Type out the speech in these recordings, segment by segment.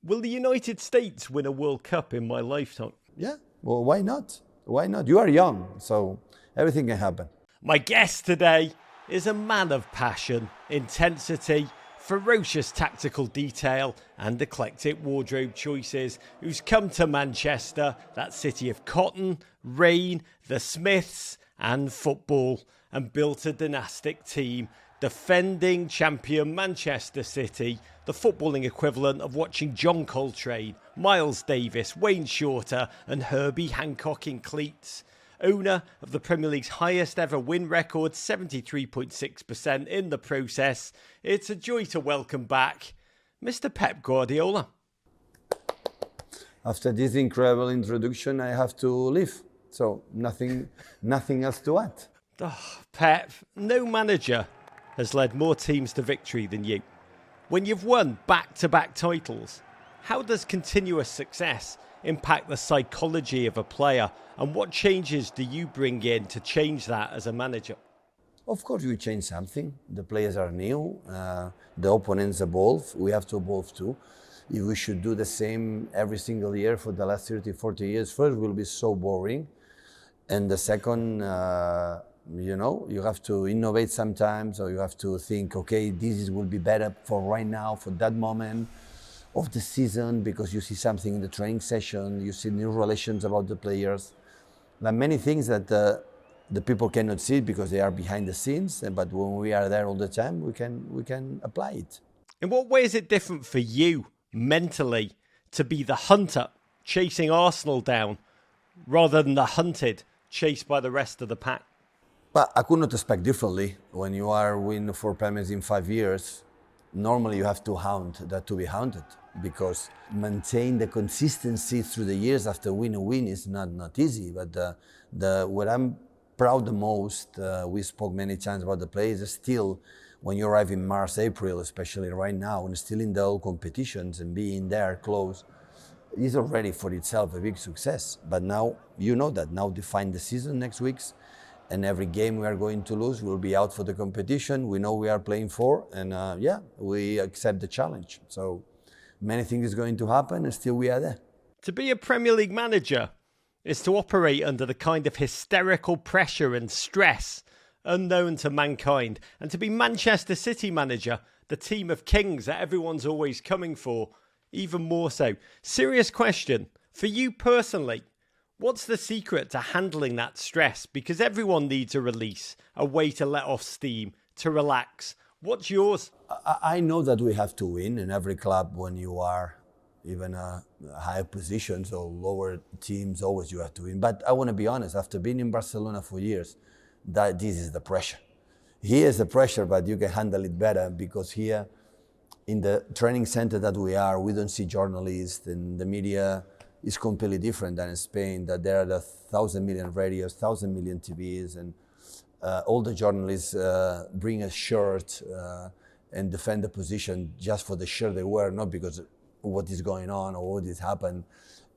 Will the United States win a World Cup in my lifetime? Yeah, well, why not? Why not? You are young, so everything can happen. My guest today is a man of passion, intensity, ferocious tactical detail and eclectic wardrobe choices, who's come to Manchester, that city of cotton, rain, the Smiths and football, and built a dynastic team, defending champion Manchester City, the footballing equivalent of watching John Coltrane, Miles Davis, Wayne Shorter and Herbie Hancock in cleats. Owner of the Premier League's highest ever win record, 73.6% in the process. It's a joy to welcome back Mr. Pep Guardiola. After this incredible introduction, I have to leave. So nothing else to add. Oh, Pep, no manager has led more teams to victory than you. When you've won back-to-back titles, how does continuous success impact the psychology of a player, and what changes do you bring in to change that as a manager? Of course, we change something. The players are new, the opponents evolve. We have to evolve too. If we should do the same every single year for the last 30, 40 years, first it will be so boring. And the second, you have to innovate sometimes, or you have to think, okay, this will be better for right now, for that moment of the season, because you see something in the training session, you see new relations about the players. There are many things that the people cannot see because they are behind the scenes, but when we are there all the time, we can apply it. In what way is it different for you mentally to be the hunter chasing Arsenal down rather than the hunted chased by the rest of the pack? But I could not expect differently. When you are winning 4 premiers in 5 years, normally you have to hunt that to be hunted, because maintain the consistency through the years after win is not easy. But what I'm proud the most, we spoke many times about the players, still when you arrive in March, April, especially right now, and still in the old competitions and being there close, is already for itself a big success. But now, you know that, now define the season next weeks, and every game we are going to lose, we'll be out for the competition. We know we are playing for, and we accept the challenge. So many things is going to happen, and still we are there. To be a Premier League manager is to operate under the kind of hysterical pressure and stress unknown to mankind. And to be Manchester City manager, the team of kings that everyone's always coming for, even more so. Serious question, for you personally, what's the secret to handling that stress? Because everyone needs a release, a way to let off steam, to relax. What's yours? I know that we have to win in every club. When you are even higher positions or lower teams, always you have to win. But I want to be honest, after being in Barcelona for years, that this is the pressure. Here is the pressure, but you can handle it better, because here in the training center that we don't see journalists, and the media is completely different than in Spain, that there are the 1,000 million radios, 1,000 million TVs, and all the journalists bring a shirt and defend the position just for the shirt they wear, not because of what is going on or what has happened.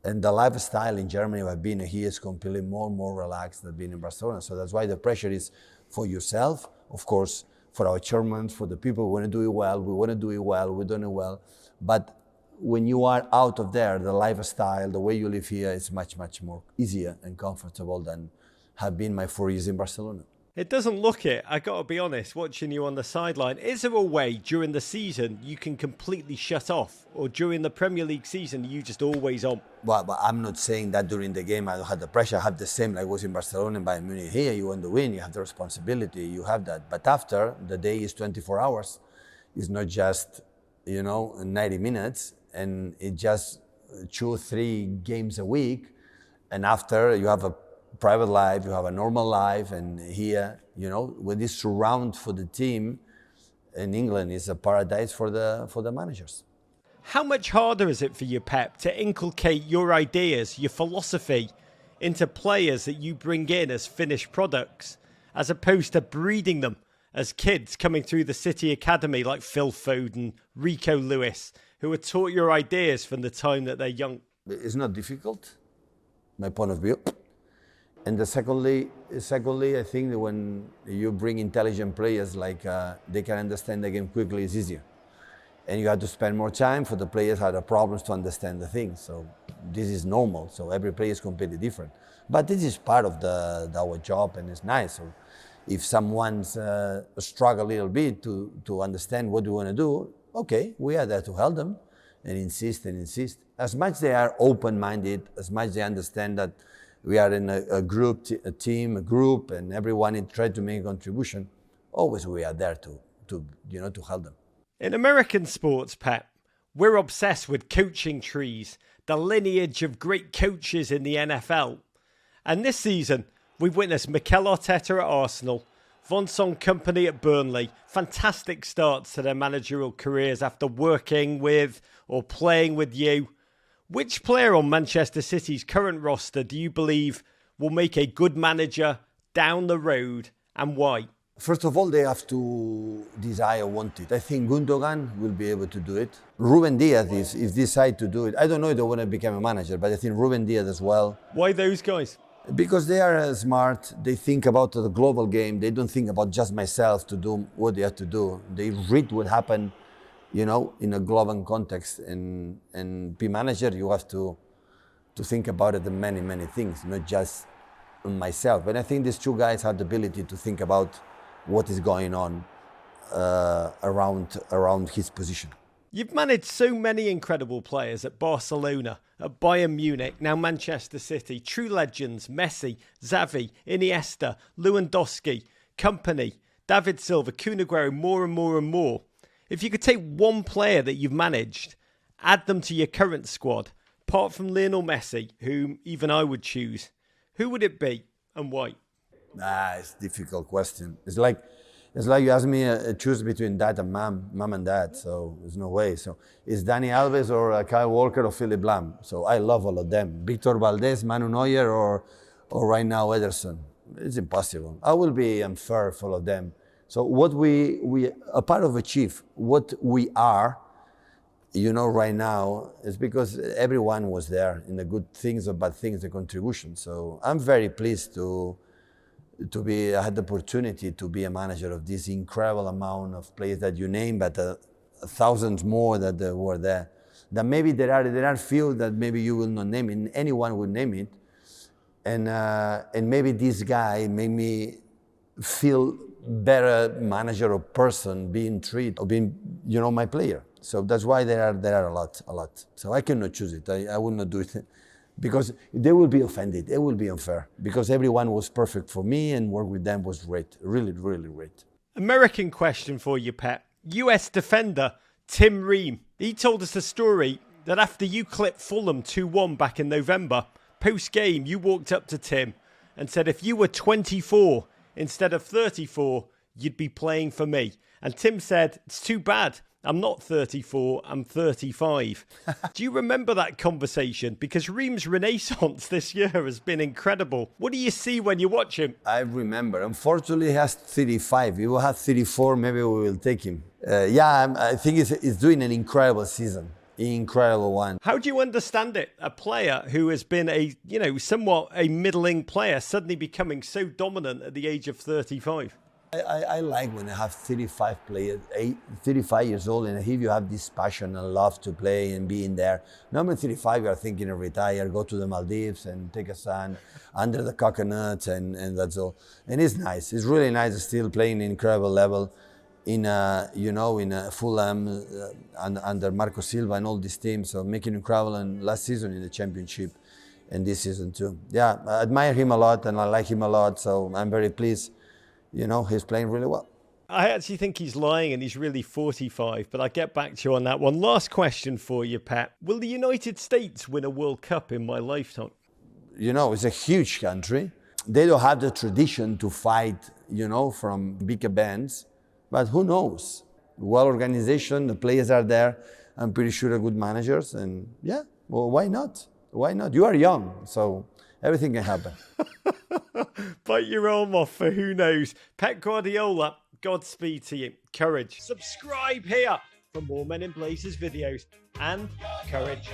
And the lifestyle in Germany, I've been here, is completely more relaxed than being in Barcelona. So that's why the pressure is for yourself, of course, for our chairman, for the people who want to do it well. We want to do it well, we're doing it well. But when you are out of there, the lifestyle, the way you live here is much more easier and comfortable than have been my 4 years in Barcelona. It doesn't look it, I got to be honest, watching you on the sideline. Is there a way during the season you can completely shut off? Or during the Premier League season, you just always on? Well, but I'm not saying that during the game I don't have the pressure. I have the same like I was in Barcelona and Bayern Munich. Here you want to win, you have the responsibility, you have that. But after, the day is 24 hours. It's not just, 90 minutes. And it just 2 or 3 games a week. And after, you have a private life, you have a normal life, and here, with this surround for the team in England is a paradise for the managers. How much harder is it for you, Pep, to inculcate your ideas, your philosophy into players that you bring in as finished products, as opposed to breeding them as kids coming through the City Academy like Phil Foden, Rico Lewis, who are taught your ideas from the time that they're young? It's not difficult, my point of view. And secondly, I think that when you bring intelligent players, like they can understand the game quickly, it's easier. And you have to spend more time for the players who have the problems to understand the things. So this is normal. So every player is completely different. But this is part of our job, and it's nice. So if someone's struggle a little bit to understand what we want to do, okay, we are there to help them and insist and insist. As much they are open-minded, as much they understand that we are in a group, a team, a group, and everyone try to make a contribution, always we are there to help them. In American sports, Pep, we're obsessed with coaching trees, the lineage of great coaches in the NFL. And this season, we've witnessed Mikel Arteta at Arsenal, Vincent Kompany at Burnley, fantastic starts to their managerial careers after working with or playing with you. Which player on Manchester City's current roster do you believe will make a good manager down the road, and why? First of all, they have to desire, want it. I think Gundogan will be able to do it. Ruben Diaz is decide to do it. I don't know if they want to become a manager, but I think Ruben Diaz as well. Why those guys? Because they are smart. They think about the global game. They don't think about just myself to do what they have to do. They read what happened, in a global context. And be manager, you have to think about it in many, many things, not just on myself. And I think these two guys have the ability to think about what is going on around his position. You've managed so many incredible players at Barcelona, at Bayern Munich, now Manchester City, true legends, Messi, Xavi, Iniesta, Lewandowski, Kompany, David Silva, Kun Aguero, more and more and more. If you could take one player that you've managed, add them to your current squad, apart from Lionel Messi, whom even I would choose, who would it be and why? It's a difficult question. It's like you ask me choose between dad and mom and dad. So there's no way. So it's Dani Alves or Kyle Walker or Philip Lahm. So I love all of them. Victor Valdez, Manu Neuer, or right now Ederson. It's impossible. I will be unfair for all of them. So what we a part of achieve what we are, right now is because everyone was there in the good things or bad things, the contribution. So I'm very pleased I had the opportunity to be a manager of this incredible amount of players that you name, but thousands more that were there. That maybe there are few that maybe you will not name it, anyone will name it, and maybe this guy made me feel better manager or person being treated or being my player. So that's why there are a lot. So I cannot choose it. I will not do it. Because they will be offended, it will be unfair. Because everyone was perfect for me and work with them was great, really, really great. American question for you, Pep. US defender Tim Ream. He told us a story that after you clipped Fulham 2-1 back in November, post-game you walked up to Tim and said if you were 24 instead of 34, you'd be playing for me. And Tim said, it's too bad. I'm not 34, I'm 35. Do you remember that conversation? Because Ream's renaissance this year has been incredible. What do you see when you watch him? I remember. Unfortunately, he has 35. If he will have 34, maybe we will take him. I think he's doing an incredible season. Incredible one. How do you understand it? A player who has been somewhat a middling player suddenly becoming so dominant at the age of 35. I like when I have 35 players, 35 years old, and if you have this passion and love to play and be in there. Number 35, you are thinking of retire, go to the Maldives and take a sun under the coconuts, and that's all. And it's nice. It's really nice still playing an incredible level in Fulham under Marco Silva and all these teams. So making incredible and last season in the championship and this season too. Yeah, I admire him a lot and I like him a lot. So I'm very pleased. He's playing really well. I actually think he's lying and he's really 45, but I'll get back to you on that one. Last question for you, Pep. Will the United States win a World Cup in my lifetime? It's a huge country. They don't have the tradition to fight, from bigger bands, but who knows? Well organization, the players are there. I'm pretty sure they're good managers and why not? Why not? You are young, so everything can happen. Bite your arm off for who knows. Pep Guardiola, Godspeed to you. Courage. Subscribe here for more Men in Blazers videos and courage.